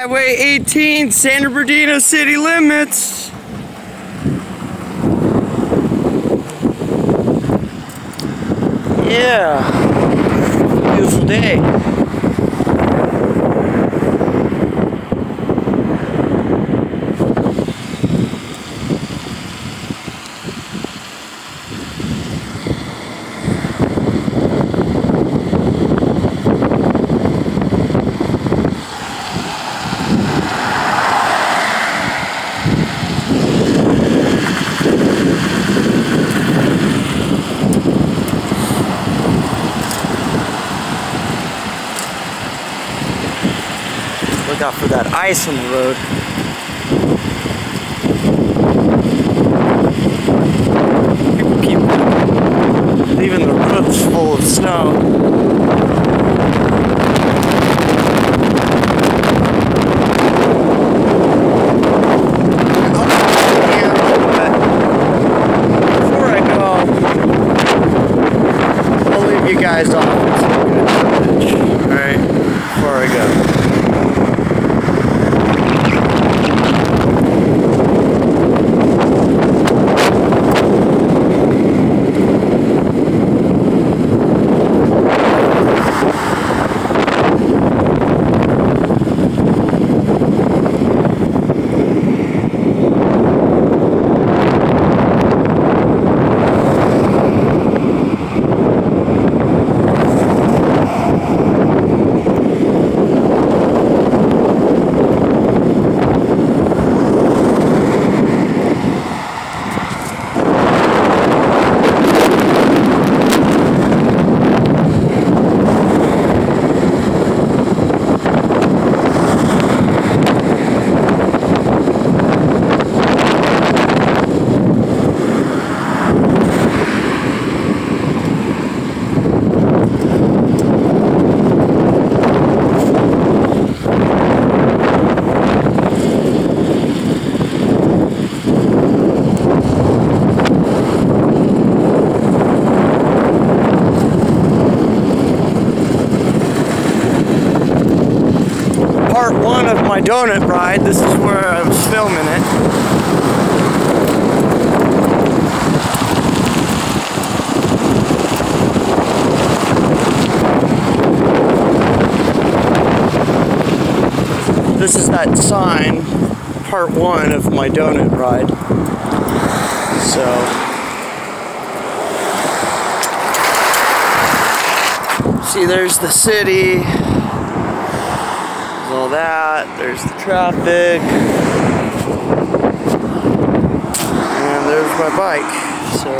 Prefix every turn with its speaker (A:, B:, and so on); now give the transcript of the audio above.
A: Highway 18, San Bernardino city limits. Yeah, beautiful day. Look out for that ice on the road. People keep leaving the roofs full of snow. Before I go, I'll leave you guys off with some good footage. Alright, before I go. Part one of my donut ride. This is where I was filming it. This is that sign, part one of my donut ride. So, see, there's the city. All that, there's the traffic, and there's my bike. So